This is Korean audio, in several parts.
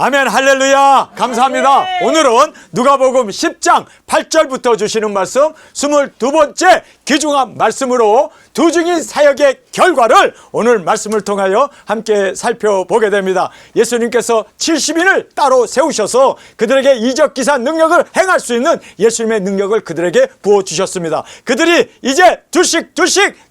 아멘. 할렐루야. 감사합니다. 오늘은 누가복음 10장 8절부터 주시는 말씀 22번째 귀중한 말씀으로 두 증인 사역의 결과를 오늘 말씀을 통하여 함께 살펴보게 됩니다. 예수님께서 70인을 따로 세우셔서 그들에게 이적기사 능력을 행할 수 있는 예수님의 능력을 그들에게 부어주셨습니다. 그들이 이제 둘씩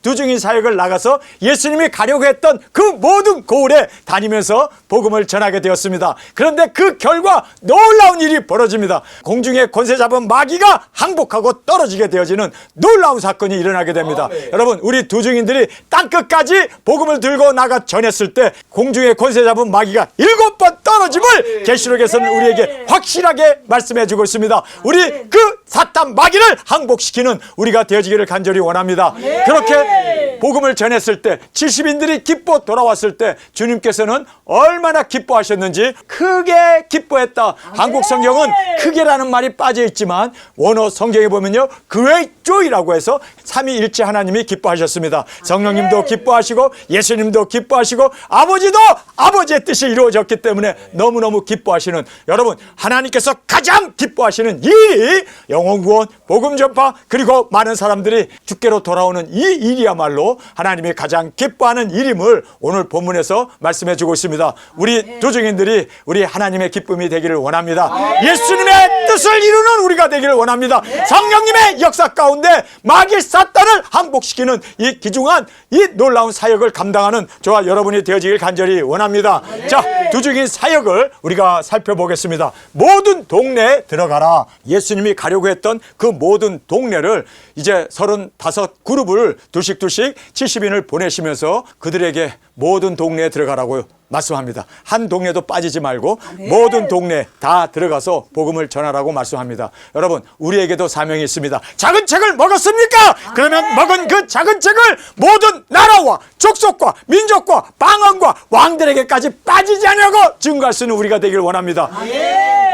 두 증인 사역을 나가서 예수님이 가려고 했던 그 모든 고을에 다니면서 복음을 전하게 되었습니다. 그런데 그 결과 놀라운 일이 벌어집니다. 공중에 권세 잡은 마귀가 항복하고 떨어지게 되어지는 놀라운 사건이 일어나게 됩니다. 여러분, 우리 두 증인들이 땅끝까지 복음을 들고 나가 전했을 때 공중에 권세 잡은 마귀가 7번 떨어짐을 계시록에서는 우리에게 확실하게 말씀해 주고 있습니다. 우리 그 사탄 마귀를 항복시키는 우리가 되어지기를 간절히 원합니다. 그렇게 복음을 전했을 때 70인들이 기뻐 돌아왔을 때 주님께서는 얼마나 기뻐하셨는지 크게 기뻐했다. 한국 성경은 크게라는 말이 빠져 있지만 원어 성경에 보면요, 그레이조이라고 해서 삼위일체 하나님이 기뻐하셨습니다. 성령님도 기뻐하시고 예수님도 기뻐하시고 아버지도 아버지의 뜻이 이루어졌기 때문에 너무너무 기뻐하시는, 여러분, 하나님께서 가장 기뻐하시는 일이 영혼 구원, 복음 전파, 그리고 많은 사람들이 주께로 돌아오는 이 일이야말로 하나님이 가장 기뻐하는 일임을 오늘 본문에서 말씀해 주고 있습니다. 우리 두 증인들이 우리 하나님의 기쁨이 되기를 원합니다. 예수님의 뜻을 이루는 우리가 되기를 원합니다. 성령님의 역사 가운데 마귀 사탄을 항복시키는 이 귀중한 이 놀라운 사역을 감당하는 저와 여러분이 되어지길 간절히 원합니다. 자, 두 증인 사역을 우리가 살펴보겠습니다. 모든 동네에 들어가라. 예수님이 가려고 했던 그 모든 동네를 이제 35그룹을 둘씩 70인을 보내시면서 그들에게 모든 동네에 들어가라고 말씀합니다. 한 동네도 빠지지 말고 모든 동네 다 들어가서 복음을 전하라고 말씀합니다. 여러분, 우리에게도 사명이 있습니다. 작은 책을 먹었습니까? 그러면 먹은 그 작은 책을 모든 나라와 족속과 민족과 방언과 왕들에게까지 빠지지 않냐고 증거할 수 있는 우리가 되길 원합니다.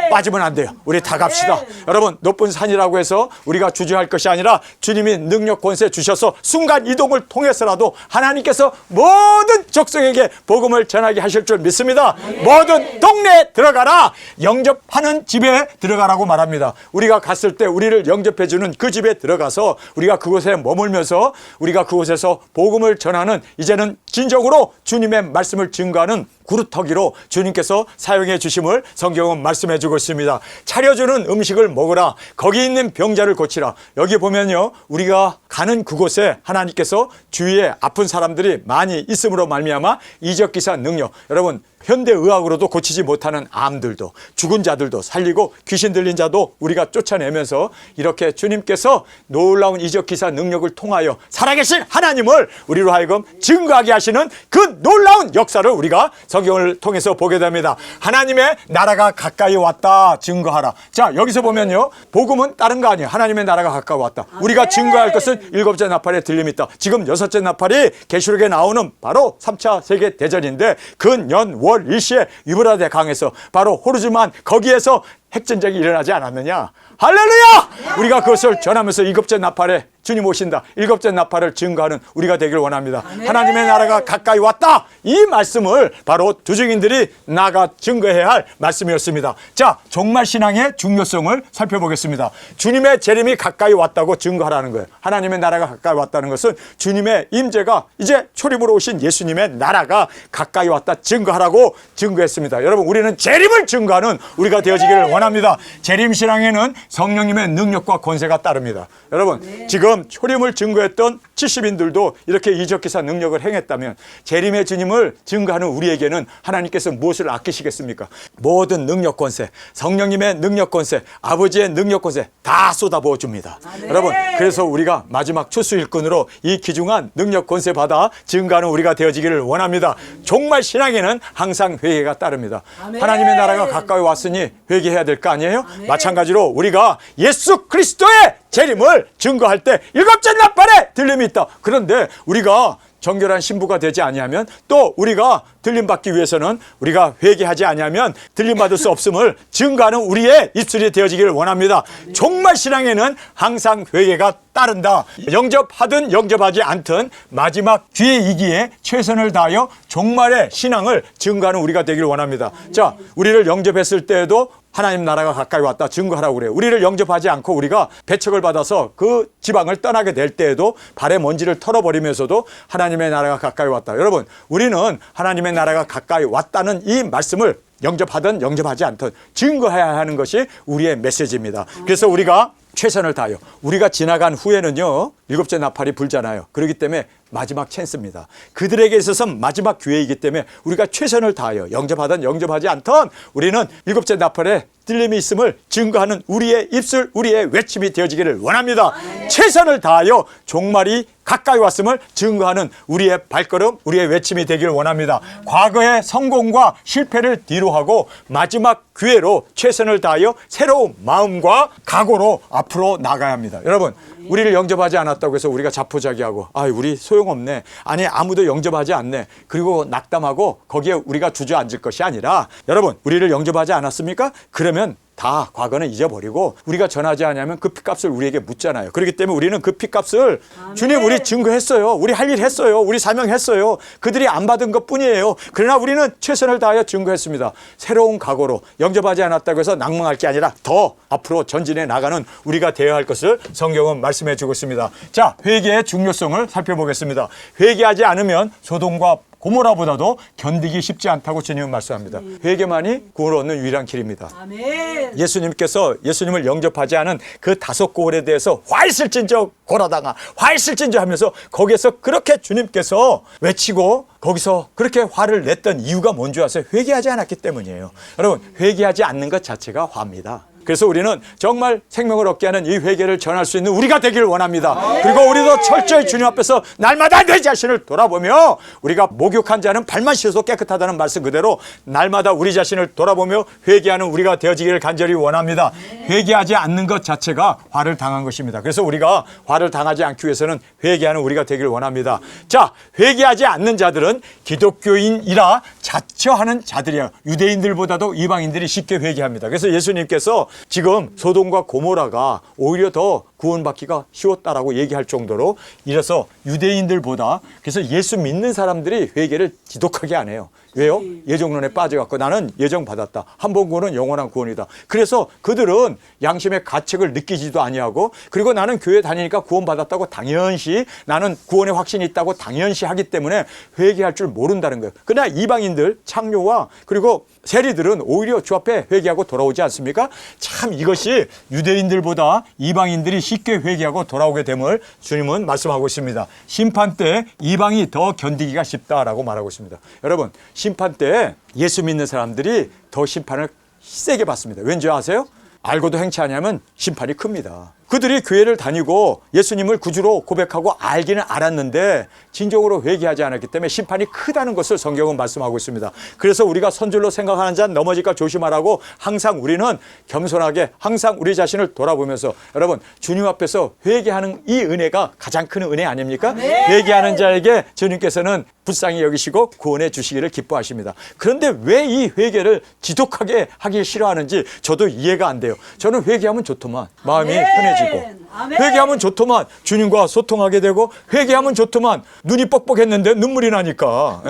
빠지면 안 돼요. 우리 다 갑시다. 여러분, 높은 산이라고 해서 우리가 주저할 것이 아니라 주님이 능력 권세 주셔서 순간 이동을 통해서라도 하나님께서 모든 족속에게 복음을 전하게 하실 줄 믿습니다. 모든 동네에 들어가라. 영접하는 집에 들어가라고 말합니다. 우리가 갔을 때 우리를 영접해주는 그 집에 들어가서 우리가 그곳에 머물면서 우리가 그곳에서 복음을 전하는, 이제는 진정으로 주님의 말씀을 증거하는 구루터기로 주님께서 사용해 주심을 성경은 말씀해 주고 있습니다. 차려주는 음식을 먹으라. 거기 있는 병자를 고치라. 여기 보면요, 우리가 가는 그곳에 하나님께서 주위에 아픈 사람들이 많이 있음으로 말미암아 이적기사 능력, 여러분, 현대의학으로도 고치지 못하는 암들도, 죽은 자들도 살리고 귀신 들린 자도 우리가 쫓아내면서 이렇게 주님께서 놀라운 이적기사 능력을 통하여 살아계신 하나님을 우리로 하여금 증거하게 하시는 그 놀라운 역사를 우리가 성경을 통해서 보게 됩니다. 하나님의 나라가 가까이 왔다 증거하라. 자, 여기서 보면요, 복음은 다른 거 아니에요. 하나님의 나라가 가까이 왔다. 우리가 증거할 것은 7째 나팔에 들림이 있다. 지금 6째 나팔이 계시록에 나오는 바로 3차 세계대전인데 근연 월 일시에 유브라데 강에서 바로 호르즈만 거기에서 핵전쟁이 일어나지 않았느냐. 할렐루야! 우리가 그것을 전하면서 7째 나팔에 주님 오신다, 7째 나팔을 증거하는 우리가 되길 원합니다. 하나님의 나라가 가까이 왔다, 이 말씀을 바로 두 증인들이 나가 증거해야 할 말씀이었습니다. 자, 종말신앙의 중요성을 살펴보겠습니다. 주님의 재림이 가까이 왔다고 증거하라는 거예요. 하나님의 나라가 가까이 왔다는 것은 주님의 임재가, 이제 초림으로 오신 예수님의 나라가 가까이 왔다 증거하라고 증거했습니다. 여러분, 우리는 재림을 증거하는 우리가 되어지기를 원합니다. 재림신앙에는 성령님의 능력과 권세가 따릅니다. 여러분, 지금 초림을 증거했던 70인들도 이렇게 이적기사 능력을 행했다면 재림의 주님을 증거하는 우리에게는 하나님께서 무엇을 아끼시겠습니까? 모든 능력 권세, 성령님의 능력 권세, 아버지의 능력 권세 다 쏟아부어 줍니다. 여러분, 그래서 우리가 마지막 추수 일꾼으로 이 귀중한 능력 권세 받아 증거하는 우리가 되어지기를 원합니다. 종말 신앙에는 항상 회개가 따릅니다. 하나님의 나라가 가까이 왔으니 회개해야 될 거 아니에요? 마찬가지로 우리가 예수 그리스도의 재림을 증거할 때 7째 나팔에 들림이 있다. 그런데 우리가 정결한 신부가 되지 아니하면, 또 우리가 들림받기 위해서는 우리가 회개하지 아니하면 들림받을 수 없음을 증거하는 우리의 입술이 되어지기를 원합니다. 정말 신앙에는 항상 회개가 따른다. 영접하든 영접하지 않든 마지막 기회이기에 최선을 다하여 종말의 신앙을 증거하는 우리가 되기를 원합니다. 자, 우리를 영접했을 때에도 하나님 나라가 가까이 왔다 증거하라고 그래요. 우리를 영접하지 않고 우리가 배척을 받아서 그 지방을 떠나게 될 때에도 발의 먼지를 털어버리면서도 하나님의 나라가 가까이 왔다. 여러분, 우리는 하나님의 나라가 가까이 왔다는 이 말씀을 영접하든 영접하지 않든 증거해야 하는 것이 우리의 메시지입니다. 그래서 우리가 최선을 다하여, 우리가 지나간 후에는요 일곱째 나팔이 불잖아요. 그렇기 때문에 마지막 찬스입니다. 그들에게 있어서 마지막 기회이기 때문에 우리가 최선을 다하여 영접하든 영접하지 않든 우리는 일곱째 나팔에 뜰림이 있음을 증거하는 우리의 입술, 우리의 외침이 되어지기를 원합니다. 최선을 다하여 종말이 가까이 왔음을 증거하는 우리의 발걸음, 우리의 외침이 되기를 원합니다. 과거의 성공과 실패를 뒤로하고 마지막 기회로 최선을 다하여 새로운 마음과 각오로 앞으로 나가야 합니다. 여러분, 우리를 영접하지 않았다고 해서 우리가 자포자기하고 우리 소용없네, 아니 아무도 영접하지 않네, 그리고 낙담하고 거기에 우리가 주저앉을 것이 아니라, 여러분, 우리를 영접하지 않았습니까? 그러면 다 과거는 잊어버리고 우리가 전하지 않으면 그 피값을 우리에게 묻잖아요. 그렇기 때문에 우리는 그 피값을 주님, 우리 증거했어요. 우리 할 일 했어요. 우리 사명했어요. 그들이 안 받은 것뿐이에요. 그러나 우리는 최선을 다하여 증거했습니다. 새로운 각오로 영접하지 않았다고 해서 낭망할 게 아니라 더 앞으로 전진해 나가는 우리가 되어야 할 것을 성경은 말씀해 주고 있습니다. 자, 회개의 중요성을 살펴보겠습니다. 회개하지 않으면 소돔과 고모라보다도 견디기 쉽지 않다고 주님은 말씀합니다. 회개만이 구원을 얻는 유일한 길입니다. 아멘. 예수님께서 예수님을 영접하지 않은 그 다섯 고을에 대해서 화 있을진저 고라당아, 화 있을진저 하면서 거기에서 그렇게 주님께서 외치고 거기서 그렇게 화를 냈던 이유가 뭔지 아세요? 회개하지 않았기 때문이에요. 여러분, 회개하지 않는 것 자체가 화입니다. 그래서 우리는 정말 생명을 얻게 하는 이 회개를 전할 수 있는 우리가 되기를 원합니다. 그리고 우리도 철저히 주님 앞에서 날마다 내 자신을 돌아보며, 우리가 목욕한 자는 발만 씻어도 깨끗하다는 말씀 그대로 날마다 우리 자신을 돌아보며 회개하는 우리가 되어지기를 간절히 원합니다. 회개하지 않는 것 자체가 화를 당한 것입니다. 그래서 우리가 화를 당하지 않기 위해서는 회개하는 우리가 되기를 원합니다. 자, 회개하지 않는 자들은 기독교인이라 자처하는 자들이야. 유대인들보다도 이방인들이 쉽게 회개합니다. 그래서 예수님께서 지금 소돔과 고모라가 오히려 더 구원받기가 쉬웠다라고 얘기할 정도로, 이래서 유대인들보다, 그래서 예수 믿는 사람들이 회개를 지독하게 안 해요. 왜요? 예정론에 빠져갖고 나는 예정받았다, 한 번 구원은 영원한 구원이다. 그래서 그들은 양심의 가책을 느끼지도 아니하고, 그리고 나는 교회 다니니까 구원받았다고 당연시, 나는 구원의 확신이 있다고 당연시 하기 때문에 회개할 줄 모른다는 거예요. 그러나 이방인들, 창녀와 그리고 세리들은 오히려 주 앞에 회개하고 돌아오지 않습니까? 참, 이것이 유대인들보다 이방인들이 쉽게 회개하고 돌아오게 됨을 주님은 말씀하고 있습니다. 심판 때 이방이 더 견디기가 쉽다라고 말하고 있습니다. 여러분, 심판 때 예수 믿는 사람들이 더 심판을 세게 받습니다. 왠지 아세요? 알고도 행치 않으면 심판이 큽니다. 그들이 교회를 다니고 예수님을 구주로 고백하고 알기는 알았는데 진정으로 회개하지 않았기 때문에 심판이 크다는 것을 성경은 말씀하고 있습니다. 그래서 우리가 선줄로 생각하는 자는 넘어질까 조심하라고 항상 우리는 겸손하게 항상 우리 자신을 돌아보면서, 여러분, 주님 앞에서 회개하는 이 은혜가 가장 큰 은혜 아닙니까? 네. 회개하는 자에게 주님께서는 불쌍히 여기시고 구원해 주시기를 기뻐하십니다. 그런데 왜 이 회개를 지독하게 하기 싫어하는지 저도 이해가 안 돼요. 저는 회개하면 좋더만, 마음이 편해지고, 아멘. 회개하면 좋더만 주님과 소통하게 되고, 회개하면 좋더만 눈이 뻑뻑했는데 눈물이 나니까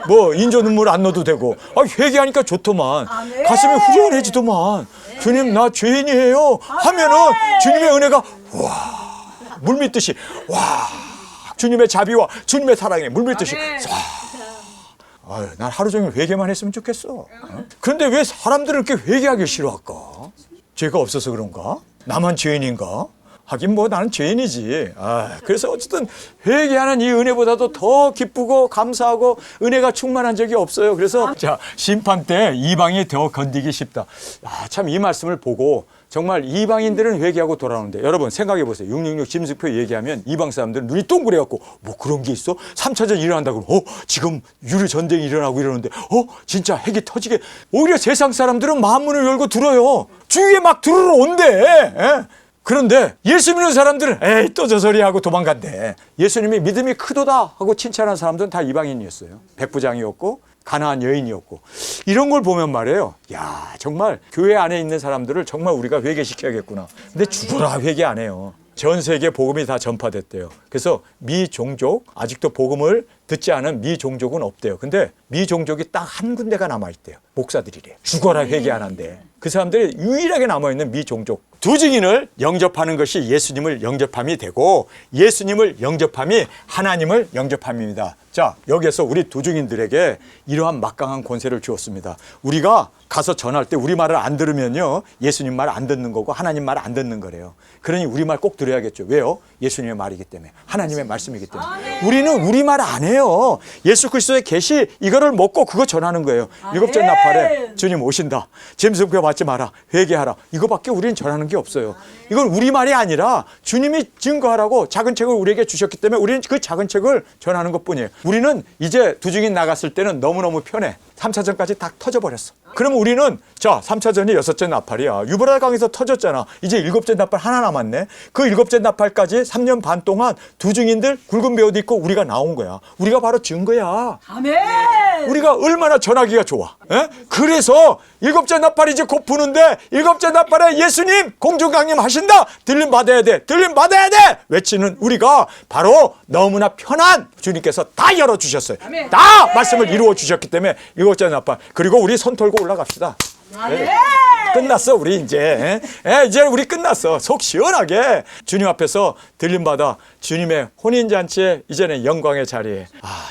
뭐 인조 눈물 안 넣어도 되고, 회개하니까 좋더만 아멘. 가슴이 후련해지더만, 주님 나 죄인이에요 하면은 주님의 은혜가 물밀듯이 주님의 자비와 주님의 사랑에 물밀듯이 난 하루 종일 회개만 했으면 좋겠어. 그런데 왜 사람들은 이렇게 회개하기 싫어할까? 죄가 없어서 그런가? 나만 죄인인가? 하긴 뭐 나는 죄인이지. 그래서 어쨌든 회개하는 이 은혜보다도 더 기쁘고 감사하고 은혜가 충만한 적이 없어요. 그래서 자, 심판 때 이방이 더 건디기 쉽다. 참, 이 말씀을 보고 정말 이방인들은 회개하고 돌아오는데, 여러분 생각해 보세요. 666 짐승표 얘기하면 이방 사람들은 눈이 동그래갖고 뭐 그런 게 있어? 3차전 일어난다 그러면 지금 유리 전쟁이 일어나고 이러는데 진짜 핵이 터지게, 오히려 세상 사람들은 마음문을 열고 들어요. 주위에 막 들어오러 온대. 그런데 예수 믿는 사람들은 에이 또 저 소리 하고 도망간대. 예수님이 믿음이 크도다 하고 칭찬한 사람들은 다 이방인이었어요. 백부장이었고 가나안 여인이었고. 이런 걸 보면 말이에요. 야, 정말 교회 안에 있는 사람들을 정말 우리가 회개시켜야겠구나. 근데 죽어라 회개 안 해요. 전 세계 복음이 다 전파됐대요. 그래서 미종족, 아직도 복음을 듣지 않은 미종족은 없대요. 근데 미종족이 딱 한 군데가 남아있대요. 목사들이래요. 죽어라 회개 안 한대. 그 사람들이 유일하게 남아있는 미종족. 두 증인을 영접하는 것이 예수님을 영접함이 되고, 예수님을 영접함이 하나님을 영접함입니다. 자, 여기에서 우리 두 증인들에게 이러한 막강한 권세를 주었습니다. 우리가 가서 전할 때 우리 말을 안 들으면요, 예수님 말 안 듣는 거고 하나님 말 안 듣는 거래요. 그러니 우리 말 꼭 들어야겠죠. 왜요? 예수님의 말이기 때문에, 하나님의 말씀이기 때문에. 우리는 우리 말 안 해요. 예수 그리스도의 계시 이거를 먹고 그거 전하는 거예요. 일곱째 나팔에 주님 오신다. 짐승표 받지 마라. 회개하라. 이거밖에 우리는 전하는 게 없어요. 이건 우리 말이 아니라 주님이 증거하라고 작은 책을 우리에게 주셨기 때문에 우리는 그 작은 책을 전하는 것뿐이에요. 우리는 이제 두 증인 나갔을 때는 너무너무 편해. 3차전까지 다 터져버렸어. 그러면 우리는 자 3차전이 6째 나팔이야. 유브라강에서 터졌잖아. 이제 7째 나팔 하나 남았네. 그 7째 나팔까지 3년 반 동안 두 증인들 굵은 배옷 입고 우리가 나온 거야. 우리가 바로 증거야. 아멘. 우리가 얼마나 전하기가 좋아. 에? 그래서 7째 나팔이 이제 곧 부는데 7째 나팔에 예수님 공중강림 하신다. 들림 받아야 돼. 들림 받아야 돼. 외치는 우리가 바로 너무나 편한 주님께서 다 열어주셨어요. 아멘. 다 말씀을 이루어 주셨기 때문에 7째 나팔. 그리고 우리 손 털고 올라갑시다. 아멘. 끝났어 우리 이제. 이제 우리 끝났어. 속 시원하게 주님 앞에서 들림받아 주님의 혼인잔치에 이제는 영광의 자리에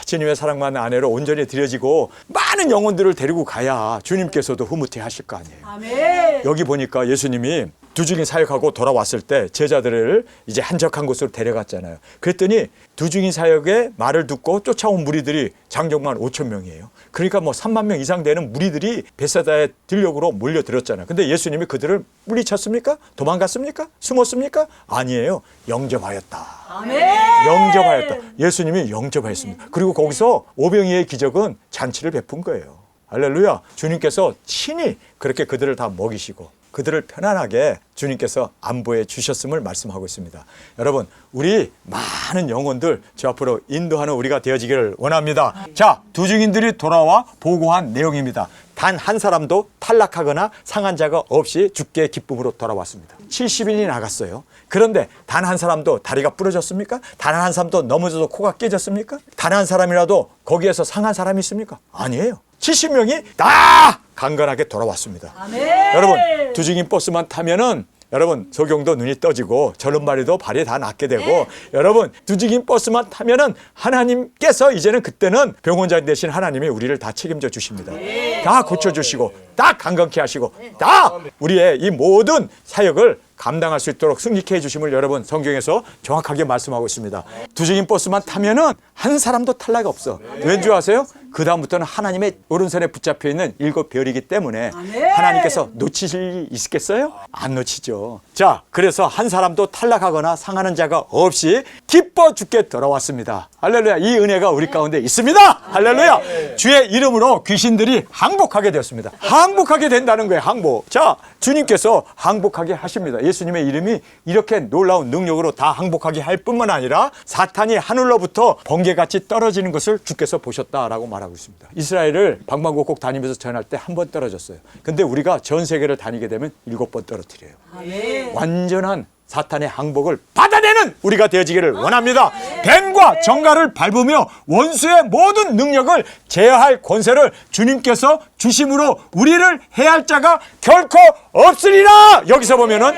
주님의 사랑받는 아내로 온전히 드려지고 많은 영혼들을 데리고 가야 주님께서도 흐뭇해 하실 거 아니에요. 아멘. 여기 보니까 예수님이 두 증인 사역하고 돌아왔을 때 제자들을 이제 한적한 곳으로 데려갔잖아요. 그랬더니 두 증인 사역의 말을 듣고 쫓아온 무리들이 장정만 5천 명이에요. 그러니까 뭐 3만 명 이상 되는 무리들이 베사다의 들녘으로 몰려들었잖아요. 근데 예수님이 그들을 물리쳤습니까? 도망갔습니까? 숨었습니까? 아니에요. 영접하였다. 아멘. 영접하였다. 예수님이 영접하였습니다. 그리고 거기서 오병이의 기적은 잔치를 베푼 거예요. 할렐루야. 주님께서 친히 그렇게 그들을 다 먹이시고 그들을 편안하게 주님께서 안보해 주셨음을 말씀하고 있습니다. 여러분, 우리 많은 영혼들 저 앞으로 인도하는 우리가 되어지기를 원합니다. 자, 두 증인들이 돌아와 보고한 내용입니다. 단 한 사람도 탈락하거나 상한 자가 없이 주께 기쁨으로 돌아왔습니다. 70인이 나갔어요. 그런데 단 한 사람도 다리가 부러졌습니까? 단 한 사람도 넘어져서 코가 깨졌습니까? 단 한 사람이라도 거기에서 상한 사람이 있습니까? 아니에요. 70명이 다 강건하게 돌아왔습니다. 아멘. 여러분, 두 증인 버스만 타면은 여러분 소경도 눈이 떠지고 저런마리도 발이 다 낫게 되고 여러분 두 증인 버스만 타면은 하나님께서 이제는 그때는 병원자 대신 하나님이 우리를 다 책임져 주십니다. 다 고쳐주시고 다 강건케 하시고 다 우리의 이 모든 사역을 감당할 수 있도록 승리케 해주심을 여러분 성경에서 정확하게 말씀하고 있습니다. 두 증인 버스만 타면은 한 사람도 탈락이 없어. 왠지 아세요? 그 다음부터는 하나님의 오른손에 붙잡혀 있는 7별이기 때문에 하나님께서 놓치실 일이 있겠어요? 안 놓치죠. 자, 그래서 한 사람도 탈락하거나 상하는 자가 없이 기뻐 죽게 돌아왔습니다. 할렐루야. 이 은혜가 우리 가운데 있습니다. 할렐루야. 주의 이름으로 귀신들이 항복하게 되었습니다. 항복하게 된다는 거예요. 항복. 자, 주님께서 항복하게 하십니다. 예수님의 이름이 이렇게 놀라운 능력으로 다 항복하게 할 뿐만 아니라 사탄이 하늘로부터 번개같이 떨어지는 것을 주께서 보셨다라고 말하고 있습니다. 이스라엘을 방방곡곡 다니면서 전할 때 한 번 떨어졌어요. 근데 우리가 전 세계를 다니게 되면 7번 떨어뜨려요. 아멘. 완전한 사탄의 항복을 받아내는 우리가 되어지기를 원합니다. 뱀과 정갈을 밟으며 원수의 모든 능력을 제어할 권세를 주님께서 주심으로 우리를 해할 자가 결코 없으리라. 여기서 보면은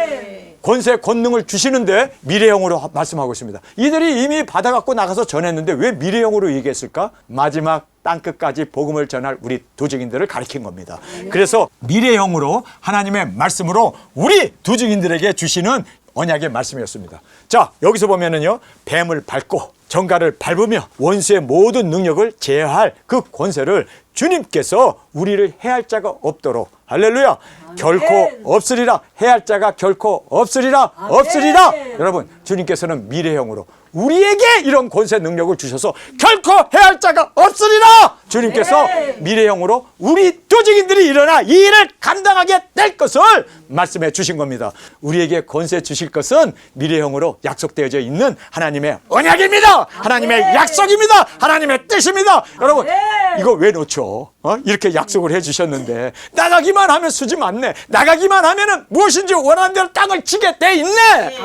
권세, 권능을 주시는데 미래형으로 말씀하고 있습니다. 이들이 이미 받아갖고 나가서 전했는데 왜 미래형으로 얘기했을까? 마지막 땅끝까지 복음을 전할 우리 두 증인들을 가리킨 겁니다. 그래서 미래형으로 하나님의 말씀으로 우리 두 증인들에게 주시는 언약의 말씀이었습니다. 자, 여기서 보면은요, 뱀을 밟고 정갈을 밟으며 원수의 모든 능력을 제어할 그 권세를 주님께서 우리를 해할 자가 없도록 할렐루야 결코 없으리라 해할 자가 결코 없으리라 없으리라 여러분 주님께서는 미래형으로 우리에게 이런 권세 능력을 주셔서 결코 해할 자가 없으리라 주님께서 미래형으로 우리 도직인들이 일어나 이 일을 감당하게 될 것을 말씀해 주신 겁니다. 우리에게 권세 주실 것은 미래형으로 약속되어져 있는 하나님의 언약입니다. 하나님의 약속입니다. 하나님의 뜻입니다. 여러분 이거 왜 놓죠? 이렇게 약속을 해 주셨는데 나가기만 하면 수지 많네. 나가기만 하면은 무엇인지 원하는 대로 땅을 치게 돼 있네.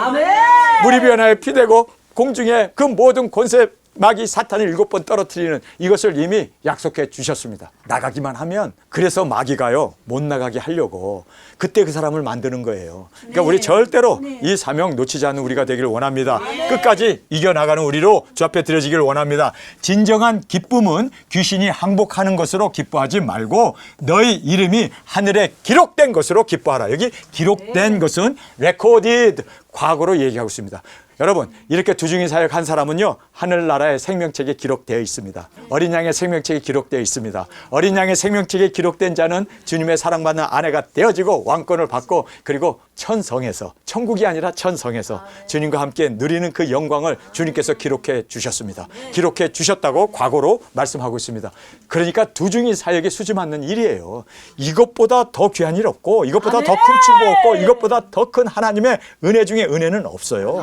물이 변화에 피되고 공중에 그 모든 권세 마귀 사탄을 7번 떨어뜨리는 이것을 이미 약속해 주셨습니다. 나가기만 하면 그래서 마귀가요 못 나가게 하려고 그때 그 사람을 만드는 거예요. 그러니까 우리 절대로 이 사명 놓치지 않는 우리가 되기를 원합니다. 끝까지 이겨나가는 우리로 주 앞에 드려지기를 원합니다. 진정한 기쁨은 귀신이 항복하는 것으로 기뻐하지 말고 너희 이름이 하늘에 기록된 것으로 기뻐하라. 여기 기록된 것은 recorded 과거로 얘기하고 있습니다. 여러분 이렇게 두중인 사역한 사람은요 하늘나라의 생명책에 기록되어 있습니다. 어린 양의 생명책에 기록되어 있습니다. 어린 양의 생명책에 기록된 자는 주님의 사랑받는 아내가 되어지고 왕권을 받고 그리고 천성에서 천국이 아니라 천성에서 주님과 함께 누리는 그 영광을 주님께서 기록해 주셨습니다. 기록해 주셨다고 과거로 말씀하고 있습니다. 그러니까 두중인 사역이 수지 맞는 일이에요. 이것보다 더 귀한 일 없고 이것보다 더 큰 축복 없고 이것보다 더 큰 하나님의 은혜 중에 은혜는 없어요.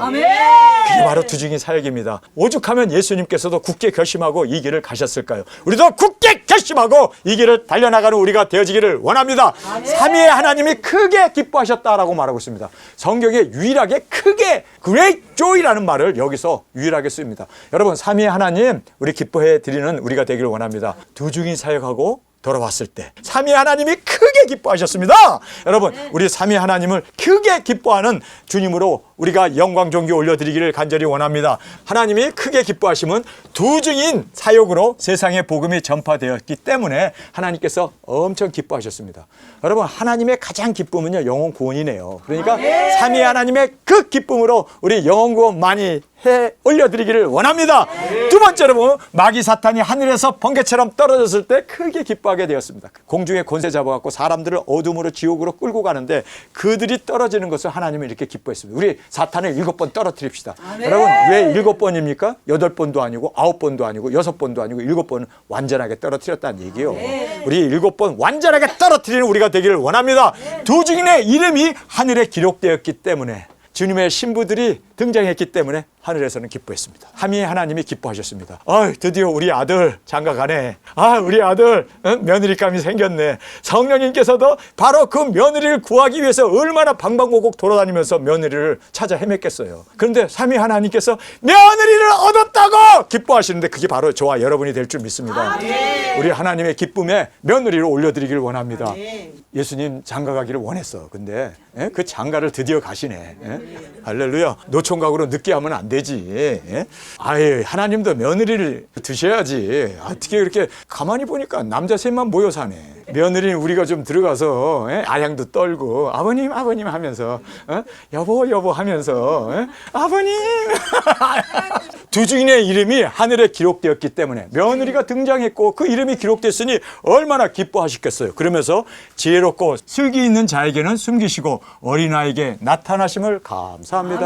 그게 바로 두중인 사역입니다. 오죽하면 예수님께서도 굳게 결심하고 이 길을 가셨을까요? 우리도 굳게 결심하고 이 길을 달려나가는 우리가 되어지기를 원합니다. 삼위의 하나님이 크게 기뻐하셨다라고 말하고 있습니다. 성경에 유일하게 크게 great joy라는 말을 여기서 유일하게 씁니다. 여러분 삼위의 하나님 우리 기뻐해 드리는 우리가 되기를 원합니다. 두중인 사역하고 돌아왔을 때 삼위 하나님이 크게 기뻐하셨습니다. 여러분 우리 삼위 하나님을 크게 기뻐하는 주님으로 우리가 영광 존귀 올려드리기를 간절히 원합니다. 하나님이 크게 기뻐하심은 두중인 사역으로 세상에 복음이 전파되었기 때문에 하나님께서 엄청 기뻐하셨습니다. 여러분 하나님의 가장 기쁨은요 영혼 구원이네요. 그러니까 삼위 하나님의 그 기쁨으로 우리 영혼 구원 많이 해 올려드리기를 원합니다. 두 번째로 마귀 사탄이 하늘에서 번개처럼 떨어졌을 때 크게 기뻐하게 되었습니다. 공중에 권세 잡아갖고 사람들을 어둠으로 지옥으로 끌고 가는데 그들이 떨어지는 것을 하나님은 이렇게 기뻐했습니다. 우리 사탄을 7번 떨어뜨립시다. 여러분 왜 7번입니까? 8번도 아니고 9번도 아니고 6번도 아니고 7번은 완전하게 떨어뜨렸다는 얘기예요. 우리 7번 완전하게 떨어뜨리는 우리가 되기를 원합니다. 두중인의 이름이 하늘에 기록되었기 때문에 주님의 신부들이 등장했기 때문에 하늘에서는 기뻐했습니다. 삼위의 하나님이 기뻐하셨습니다. 드디어 우리 아들 장가가네. 우리 아들 며느리감이 생겼네. 성령님께서도 바로 그 며느리를 구하기 위해서 얼마나 방방곡곡 돌아다니면서 며느리를 찾아 헤맸겠어요. 그런데 삼위 하나님께서 며느리를 얻었다고 기뻐하시는데 그게 바로 저와 여러분이 될 줄 믿습니다. 우리 하나님의 기쁨에 며느리를 올려드리기를 원합니다. 예수님 장가가기를 원했어. 근데 그 장가를 드디어 가시네. 할렐루야. 노총각으로 늦게 하면 안 되지. 하나님도 며느리를 드셔야지. 어떻게 이렇게 가만히 보니까 남자 셋만 모여 사네. 며느리는 우리가 좀 들어가서 아양도 떨고 아버님 아버님 하면서 여보 여보 하면서 아버님 두중인의 이름이 하늘에 기록되었기 때문에 며느리가 등장했고 그 이름이 기록됐으니 얼마나 기뻐하셨겠어요. 그러면서 지혜롭고 슬기 있는 자에게는 숨기시고 어린아이에게 나타나심을 감사합니다.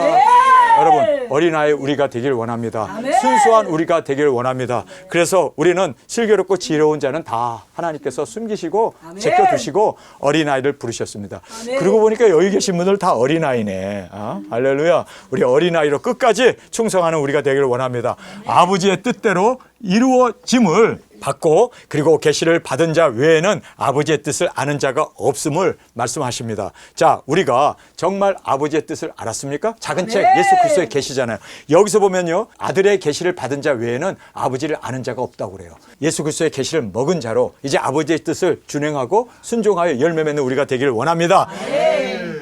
여러분 어린아이 우리가 되길 원합니다. 순수한 우리가 되길 원합니다. 그래서 우리는 슬기롭고 지혜로운 자는 다 하나님께서 숨기시고 제껴두시고 어린아이를 부르셨습니다. 그러고 보니까 여기 계신 분들 다 어린아이네. 할렐루야. 우리 어린아이로 끝까지 충성하는 우리가 되길 원합니다. 아버지의 뜻대로 이루어짐을 받고 그리고 계시를 받은 자 외에는 아버지의 뜻을 아는 자가 없음을 말씀하십니다. 자, 우리가 정말 아버지의 뜻을 알았습니까? 작은 책 예수 그리스도의 계시잖아요. 여기서 보면요, 아들의 계시를 받은 자 외에는 아버지를 아는 자가 없다고 그래요. 예수 그리스도의 계시를 먹은 자로 이제 아버지의 뜻을 준행하고 순종하여 열매 맺는 우리가 되기를 원합니다.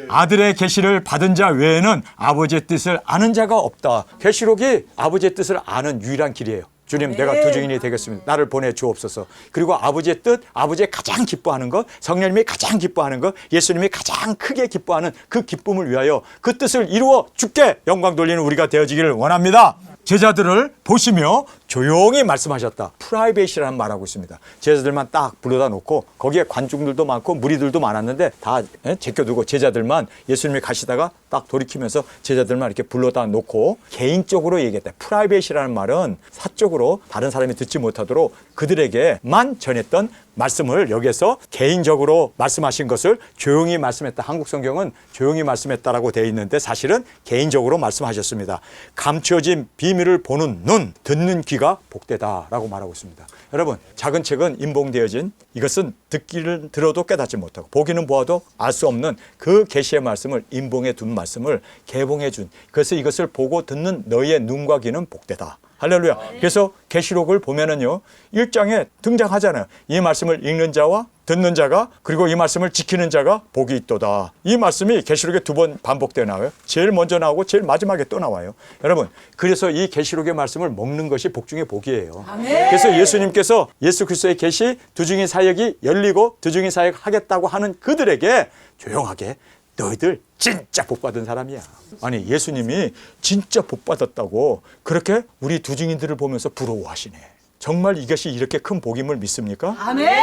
아들의 계시를 받은 자 외에는 아버지의 뜻을 아는 자가 없다. 계시록이 아버지의 뜻을 아는 유일한 길이에요. 주님, 내가 두중인이 되겠습니다. 나를 보내주옵소서. 그리고 아버지의 뜻, 아버지의 가장 기뻐하는 것, 성령님이 가장 기뻐하는 것, 예수님이 가장 크게 기뻐하는 그 기쁨을 위하여 그 뜻을 이루어 주께 영광 돌리는 우리가 되어지기를 원합니다. 제자들을 보시며 조용히 말씀하셨다. 프라이빗이라는 말하고 있습니다. 제자들만 딱 불러다 놓고 거기에 관중들도 많고 무리들도 많았는데 다 제껴두고 제자들만 예수님이 가시다가 딱 돌이키면서 제자들만 이렇게 불러다 놓고 개인적으로 얘기했다. 프라이빗이라는 말은 사적으로 다른 사람이 듣지 못하도록 그들에게만 전했던 말씀을 여기에서 개인적으로 말씀하신 것을 조용히 말씀했다. 한국 성경은 조용히 말씀했다라고 되어 있는데 사실은 개인적으로 말씀하셨습니다. 감추어진 비밀을 보는 눈, 듣는 귀가 복되다라고 말하고 있습니다. 여러분, 작은 책은 인봉되어진 이것은 듣기를 들어도 깨닫지 못하고 보기는 보아도 알 수 없는 그 계시의 말씀을 인봉해 둔 말씀을 개봉해 준, 그래서 이것을 보고 듣는 너희의 눈과 귀는 복되다. 할렐루야. 그래서 계시록을 보면은요, 1장에 등장하잖아요. 이 말씀을 읽는 자와 듣는 자가, 그리고 이 말씀을 지키는 자가 복이 있도다. 이 말씀이 계시록에 2번 반복되어 나와요. 제일 먼저 나오고 제일 마지막에 또 나와요. 여러분, 그래서 이 계시록의 말씀을 먹는 것이 복 중에 복이에요. 그래서 예수님께서 예수 그리스도의 계시 두중인 사역이 열리고 두중인 사역 하겠다고 하는 그들에게 조용하게 너희들 진짜 복받은 사람이야. 아니, 예수님이 진짜 복받았다고 그렇게 우리 두중인들을 보면서 부러워하시네. 정말 이것이 이렇게 큰 복임을 믿습니까? 아멘.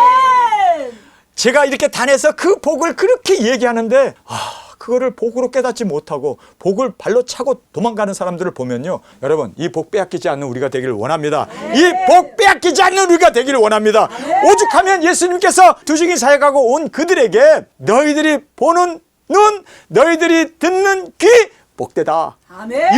제가 이렇게 단에서 그 복을 그렇게 얘기하는데 그거를 복으로 깨닫지 못하고 복을 발로 차고 도망가는 사람들을 보면요, 여러분, 이 복 빼앗기지 않는 우리가 되기를 원합니다. 이 복 빼앗기지 않는 우리가 되기를 원합니다. 오죽하면 예수님께서 두중인 사역하고 온 그들에게 너희들이 보는 눈, 너희들이 듣는 귀 복되다. 아멘.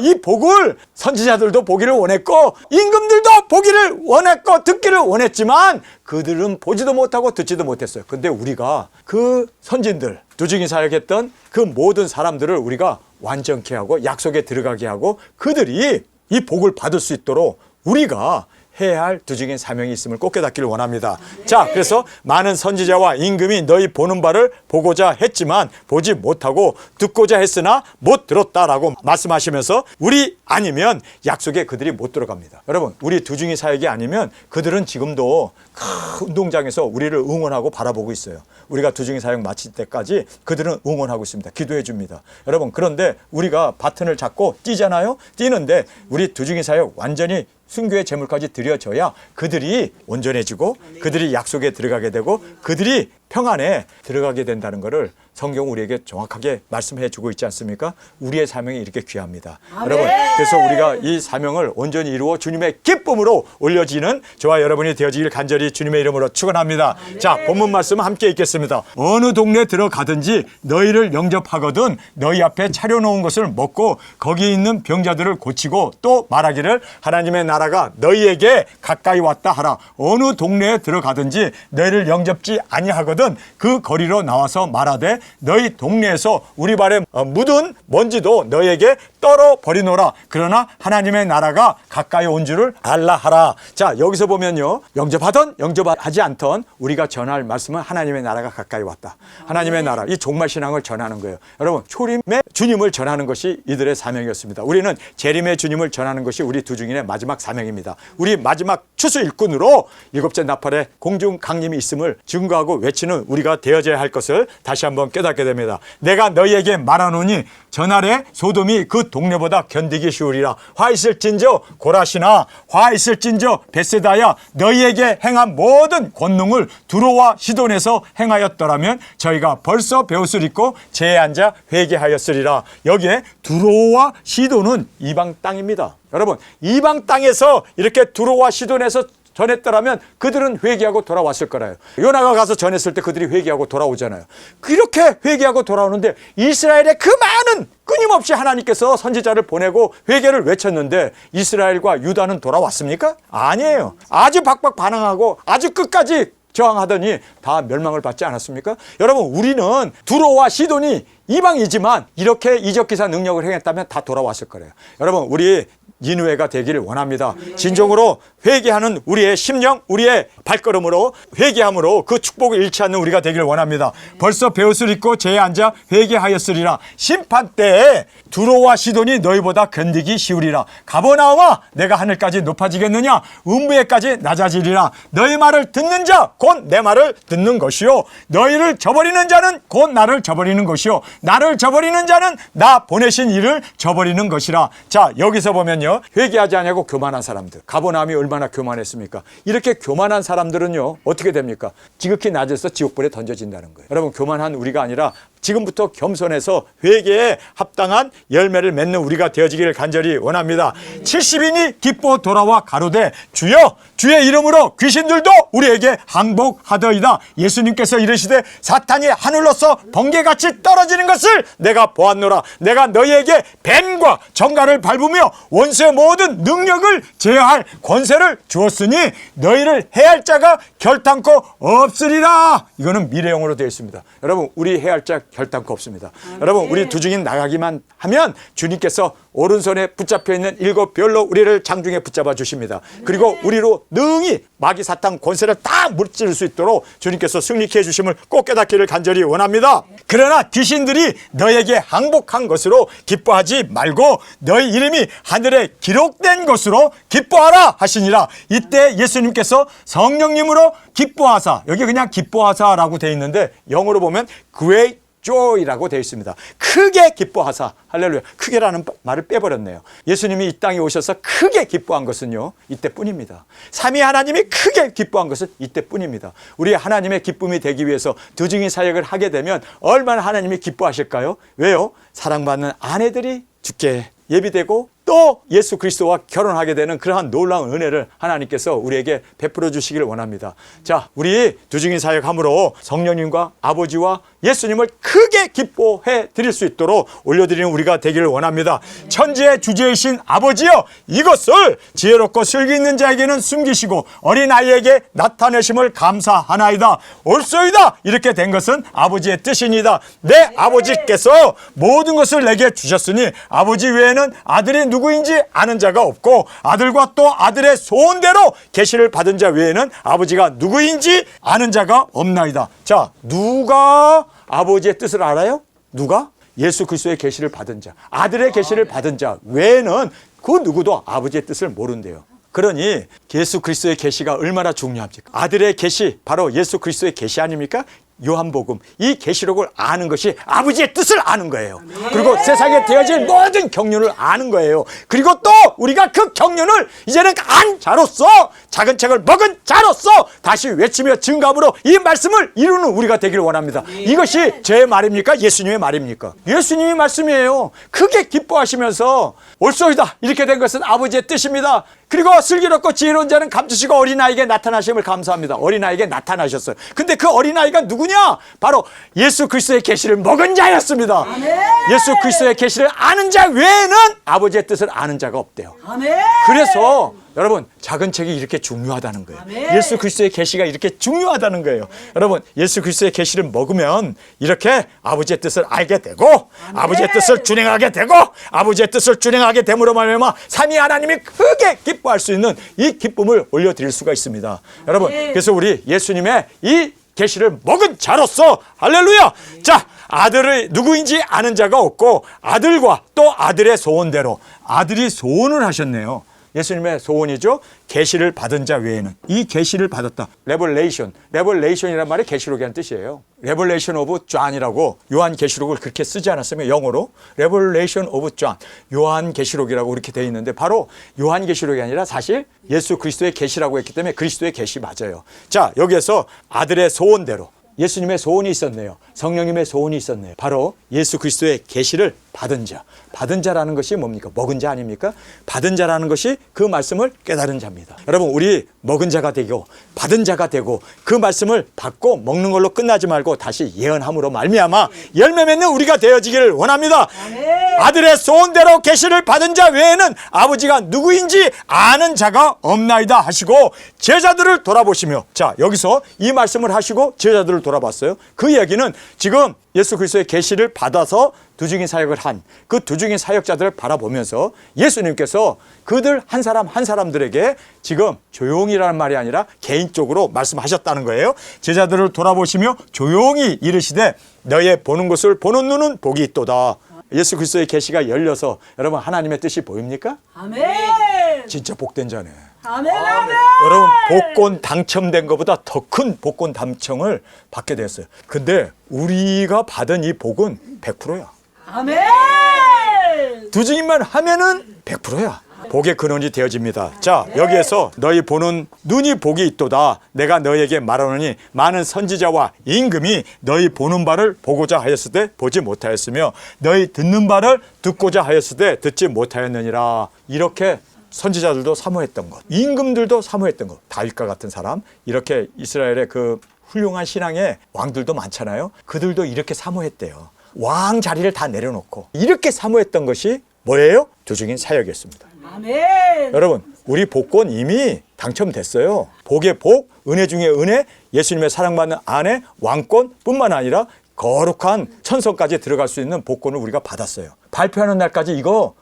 이 복을 선지자들도 보기를 원했고 임금들도 보기를 원했고 듣기를 원했지만 그들은 보지도 못하고 듣지도 못했어요. 근데 우리가 그 선진들, 두중인 사역했던 그 모든 사람들을 우리가 완전케 하고 약속에 들어가게 하고 그들이 이 복을 받을 수 있도록 우리가 해야 할 두중인 사명이 있음을 꼭 깨닫기를 원합니다. 자, 그래서 많은 선지자와 임금이 너희 보는 바를 보고자 했지만 보지 못하고 듣고자 했으나 못 들었다라고 말씀하시면서 우리 아니면 약속에 그들이 못 들어갑니다. 여러분, 우리 두중인 사역이 아니면 그들은 지금도 큰 운동장에서 우리를 응원하고 바라보고 있어요. 우리가 두중인 사역 마칠 때까지 그들은 응원하고 있습니다. 기도해 줍니다. 여러분, 그런데 우리가 바튼을 잡고 뛰잖아요. 뛰는데 우리 두중인 사역 완전히 순교의 제물까지 드려져야 그들이 온전해지고 그들이 약속에 들어가게 되고 그들이 평안에 들어가게 된다는 것을 성경 우리에게 정확하게 말씀해 주고 있지 않습니까? 우리의 사명이 이렇게 귀합니다. 여러분, 그래서 우리가 이 사명을 온전히 이루어 주님의 기쁨으로 올려지는 저와 여러분이 되어지길 간절히 주님의 이름으로 축원합니다. 자, 본문 말씀 함께 읽겠습니다. 어느 동네 들어가든지 너희를 영접하거든 너희 앞에 차려놓은 것을 먹고 거기 있는 병자들을 고치고 또 말하기를 하나님의 나라가 너희에게 가까이 왔다 하라. 어느 동네에 들어가든지 너희를 영접지 아니하거든 그 거리로 나와서 말하되 너희 동네에서 우리 발에 묻은 먼지도 너희에게 떨어 버리노라. 그러나 하나님의 나라가 가까이 온 줄을 알라 하라. 자, 여기서 보면요, 영접하던 영접하지 않던 우리가 전할 말씀은 하나님의 나라가 가까이 왔다. 하나님의 나라, 이 종말 신앙을 전하는 거예요. 여러분, 초림의 주님을 전하는 것이 이들의 사명이었습니다. 우리는 재림의 주님을 전하는 것이 우리 두중인의 마지막 사명입니다. 우리 마지막 추수 일꾼으로 일곱째 나팔에 공중 강림이 있음을 증거하고 외치는 우리가 되어져야 할 것을 다시 한번 깨닫게 됩니다. 내가 너희에게 말하노니 전날에 소돔이 그 동네보다 견디기 쉬우리라. 화 있을진저 고라시나 화 있을진저 베세다야 너희에게 행한 모든 권능을 두로와 시돈에서 행하였더라면 저희가 벌써 베옷을 입고 제에 앉아 회개하였으리라. 여기에 두로와 시돈은 이방 땅입니다. 여러분, 이방 땅에서 이렇게 두로와 시돈에서 전했더라면 그들은 회개하고 돌아왔을 거라요. 요나가 가서 전했을 때 그들이 회개하고 돌아오잖아요. 그렇게 회개하고 돌아오는데 이스라엘의 그 많은 끊임없이 하나님께서 선지자를 보내고 회개를 외쳤는데 이스라엘과 유다는 돌아왔습니까? 아니에요. 아주 박박 반항하고 아주 끝까지 저항하더니 다 멸망을 받지 않았습니까? 여러분, 우리는 두로와 시돈이 이방이지만 이렇게 이적기사 능력을 행했다면 다 돌아왔을 거예요. 여러분, 우리 니느웨가 되기를 원합니다. 진정으로 회개하는 우리의 심령, 우리의 발걸음으로 회개함으로 그 축복을 잃지 않는 우리가 되기를 원합니다. 벌써 베옷을 입고 제에 앉아 회개하였으리라. 심판 때에 두로와 시돈이 너희보다 견디기 쉬우리라. 가버나움아 내가 하늘까지 높아지겠느냐? 음부에까지 낮아지리라. 너희 말을 듣는 자 곧 내 말을 듣는 것이요 너희를 저버리는 자는 곧 나를 저버리는 것이요 나를 저버리는 자는 나 보내신 이를 저버리는 것이라. 자, 여기서 보면요, 회개하지 않냐고 교만한 사람들, 가버나움이 얼마나 교만했습니까? 이렇게 교만한 사람들은요 어떻게 됩니까? 지극히 낮에서 지옥불에 던져진다는 거예요. 여러분, 교만한 우리가 아니라 지금부터 겸손해서 회개에 합당한 열매를 맺는 우리가 되어지기를 간절히 원합니다. 70인이 기뻐 돌아와 가로되 주여 주의 이름으로 귀신들도 우리에게 항복하더이다. 예수님께서 이르시되 사탄이 하늘로서 번개같이 떨어지는 것을 내가 보았노라. 내가 너희에게 뱀과 정갈을 밟으며 원수의 모든 능력을 제어할 권세를 주었으니 너희를 해할 자가 결단코 없으리라. 이거는 미래형으로 되어 있습니다. 여러분, 우리 해할 자 결단코 없습니다. 여러분, 우리 두 증인 나가기만 하면 주님께서 오른손에 붙잡혀 있는 7별로 우리를 장중에 붙잡아 주십니다. 그리고 우리로 능히 마귀 사탄 권세를 다 물찌를 수 있도록 주님께서 승리케 해주심을 꼭 깨닫기를 간절히 원합니다. 그러나 귀신들이 너에게 항복한 것으로 기뻐하지 말고 너희 이름이 하늘에 기록된 것으로 기뻐하라 하시니라. 이때 예수님께서 성령님으로 기뻐하사, 여기 그냥 기뻐하사라고 되어 있는데 영어로 보면 great joy라고 되어 있습니다. 크게 기뻐하사. 할렐루야. 크게라는 말을 빼버렸네요. 예수님이 이 땅에 오셔서 크게 기뻐한 것은요 이때뿐입니다. 삼위 하나님이 크게 기뻐한 것은 이때뿐입니다. 우리 하나님의 기쁨이 되기 위해서 두 증인 사역을 하게 되면 얼마나 하나님이 기뻐하실까요? 왜요? 사랑받는 아내들이 죽게 예비되고 또 예수 그리스도와 결혼하게 되는 그러한 놀라운 은혜를 하나님께서 우리에게 베풀어 주시기를 원합니다. 자, 우리 두 증인 사역함으로 성령님과 아버지와 예수님을 크게 기뻐해 드릴 수 있도록 올려드리는 우리가 되기를 원합니다. 천지의 주제이신 아버지여, 이것을 지혜롭고 슬기 있는 자에게는 숨기시고 어린아이에게 나타내심을 감사하나이다. 옳소이다. 이렇게 된 것은 아버지의 뜻이니다. 내 아버지께서 모든 것을 내게 주셨으니 아버지 외에는 아들이 누구인지 아는 자가 없고 아들과 또 아들의 소원대로 계시를 받은 자 외에는 아버지가 누구인지 아는 자가 없나이다. 자, 누가 아버지의 뜻을 알아요? 누가? 예수 그리스도의 계시를 받은 자, 아들의 계시를 받은 자 외에는 그 누구도 아버지의 뜻을 모른대요. 그러니 예수 그리스도의 계시가 얼마나 중요합니까? 아들의 계시, 바로 예수 그리스도의 계시 아닙니까? 요한복음, 이 계시록을 아는 것이 아버지의 뜻을 아는 거예요. 그리고 세상에 되어질 모든 경륜을 아는 거예요. 그리고 또 우리가 그 경륜을 이제는 안 자로서, 작은 책을 먹은 자로서 다시 외치며 증감으로 이 말씀을 이루는 우리가 되기를 원합니다. 이것이 제 말입니까? 예수님의 말입니까? 예수님의 말씀이에요. 크게 기뻐하시면서 옳소이다. 이렇게 된 것은 아버지의 뜻입니다. 그리고 슬기롭고 지혜로운 자는 감추시고 어린아이에게 나타나심을 감사합니다. 어린아이에게 나타나셨어요. 근데 그 어린아이가 누구냐? 바로 예수 그리스도의 계시를 먹은 자였습니다. 아멘. 예수 그리스도의 계시를 아는 자 외에는 아버지의 뜻을 아는 자가 없대요. 아멘. 그래서 여러분, 작은 책이 이렇게 중요하다는 거예요. 아멘. 예수 그리스도의 계시가 이렇게 중요하다는 거예요. 여러분, 예수 그리스도의 계시를 먹으면 이렇게 아버지의 뜻을 알게 되고 아버지의 뜻을 준행하게 되고 아버지의 뜻을 준행하게 됨으로 말미암아 삼위 하나님이 크게 기뻐할 수 있는 이 기쁨을 올려드릴 수가 있습니다. 여러분, 그래서 우리 예수님의 이 계시를 먹은 자로서, 할렐루야! 자, 아들의 누구인지 아는 자가 없고 아들과 또 아들의 소원대로, 아들이 소원을 하셨네요. 예수님의 소원이죠. 계시를 받은 자 외에는. 이 계시를 받았다. 레벌레이션. 레벌레이션이란 말이 계시록이라는 뜻이에요. 레벌레이션 오브 존이라고 요한 계시록을 그렇게 쓰지 않았으면 영어로 레벌레이션 오브 존, 요한 계시록이라고 이렇게 되어 있는데 바로 요한 계시록이 아니라 사실 예수 그리스도의 계시라고 했기 때문에 그리스도의 계시 맞아요. 자, 여기에서 아들의 소원대로 예수님의 소원이 있었네요. 성령님의 소원이 있었네요. 바로 예수 그리스도의 계시를 받은 자. 받은 자라는 것이 뭡니까? 먹은 자 아닙니까? 받은 자라는 것이 그 말씀을 깨달은 자입니다. 여러분, 우리 먹은 자가 되고 받은 자가 되고 그 말씀을 받고 먹는 걸로 끝나지 말고 다시 예언함으로 말미암아 열매 맺는 우리가 되어지기를 원합니다. 아멘. 아들의 소원대로 계시를 받은 자 외에는 아버지가 누구인지 아는 자가 없나이다 하시고 제자들을 돌아보시며, 자, 여기서 이 말씀을 하시고 제자들을 돌아봤어요. 그 이야기는 지금 예수 그리스도의 계시를 받아서 두중인 사역을 한 그 두중인 사역자들을 바라보면서 예수님께서 그들 한 사람 한 사람들에게 지금 조용히라는 말이 아니라 개인적으로 말씀하셨다는 거예요. 제자들을 돌아보시며 조용히 이르시되 너의 보는 것을 보는 눈은 복이 있도다. 예수 그리스도의 계시가 열려서 여러분 하나님의 뜻이 보입니까? 아멘. 진짜 복된 자네. 아멘. 아멘. 여러분 복권 당첨된 것보다 더 큰 복권 당첨을 받게 됐어요. 근데 우리가 받은 이 복은 100%야. 아멘. 두중인만 하면은 100%야. 복의 근원이 되어집니다. 자, 여기에서 너희 보는 눈이 복이 있도다. 내가 너희에게 말하노니 많은 선지자와 임금이 너희 보는 바를 보고자 하였을 때 보지 못하였으며 너희 듣는 바를 듣고자 하였을 때 듣지 못하였느니라. 이렇게 선지자들도 사모했던 것, 임금들도 사모했던 것, 다윗과 같은 사람, 이렇게 이스라엘의 그 훌륭한 신앙의 왕들도 많잖아요. 그들도 이렇게 사모했대요. 왕 자리를 다 내려놓고 이렇게 사모했던 것이 뭐예요? 두중인 사역이었습니다. 아멘. 여러분, 우리 복권 이미 당첨됐어요. 복의 복, 은혜 중에 은혜, 예수님의 사랑받는 아내, 왕권 뿐만 아니라 거룩한 천성까지 들어갈 수 있는 복권을 우리가 받았어요. 발표하는 날까지 이거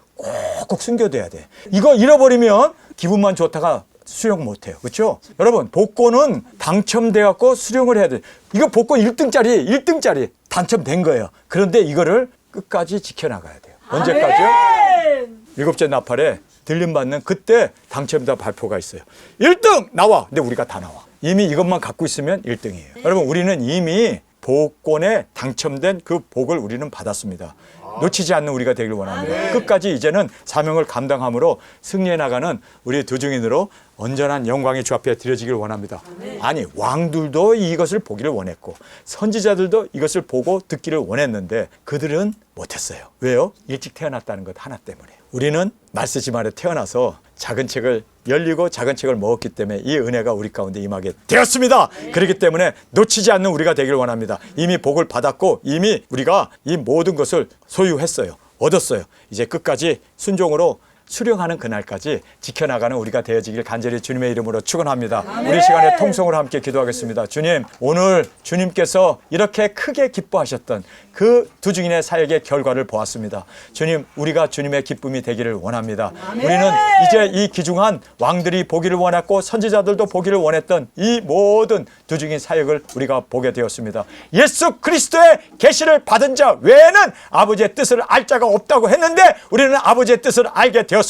꼭 숨겨둬야 돼. 이거 잃어버리면 기분만 좋다가 수령 못해요. 그렇죠? 여러분, 복권은 당첨돼갖고 수령을 해야 돼. 이거 복권 1등짜리 당첨된 거예요. 그런데 이거를 끝까지 지켜나가야 돼요. 언제까지요? 아멘. 일곱째 나팔에 들림받는 그때 당첨자 발표가 있어요. 1등 나와. 근데 우리가 다 나와. 이미 이것만 갖고 있으면 1등이에요. 여러분, 우리는 이미 복권에 당첨된 그 복을 우리는 받았습니다. 놓치지 않는 우리가 되길 원합니다. 끝까지 이제는 사명을 감당함으로 승리해 나가는 우리 두중인으로 온전한 영광의 주 앞에 드려지길 원합니다. 아니, 왕들도 이것을 보기를 원했고 선지자들도 이것을 보고 듣기를 원했는데 그들은 못했어요. 왜요? 일찍 태어났다는 것 하나 때문에. 우리는 말쓰지말에 태어나서 작은 책을 열리고 작은 책을 먹었기 때문에 이 은혜가 우리 가운데 임하게 되었습니다. 그렇기 때문에 놓치지 않는 우리가 되길 원합니다. 이미 복을 받았고 이미 우리가 이 모든 것을 소유했어요. 얻었어요. 이제 끝까지 순종으로 수령하는 그날까지 지켜나가는 우리가 되어지길 간절히 주님의 이름으로 축원합니다. 우리 시간에 통성으로 함께 기도하겠습니다. 주님, 오늘 주님께서 이렇게 크게 기뻐하셨던 그 두중인의 사역의 결과를 보았습니다. 주님, 우리가 주님의 기쁨이 되기를 원합니다. 우리는 이제 이 귀중한 왕들이 보기를 원했고 선지자들도 보기를 원했던 이 모든 두중인 사역을 우리가 보게 되었습니다. 예수 그리스도의 계시를 받은 자 외에는 아버지의 뜻을 알 자가 없다고 했는데 우리는 아버지의 뜻을 알게 되었습니다.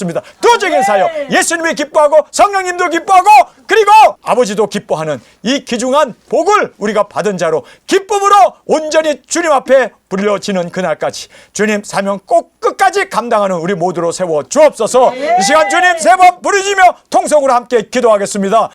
두중인 사역, 예수님이 기뻐하고 성령님도 기뻐하고 그리고 아버지도 기뻐하는 이 귀중한 복을 우리가 받은 자로 기쁨으로 온전히 주님 앞에 불려지는 그날까지 주님 사명 꼭 끝까지 감당하는 우리 모두로 세워 주옵소서. 이 시간 주님 세 번 부르짖으며 통성으로 함께 기도하겠습니다.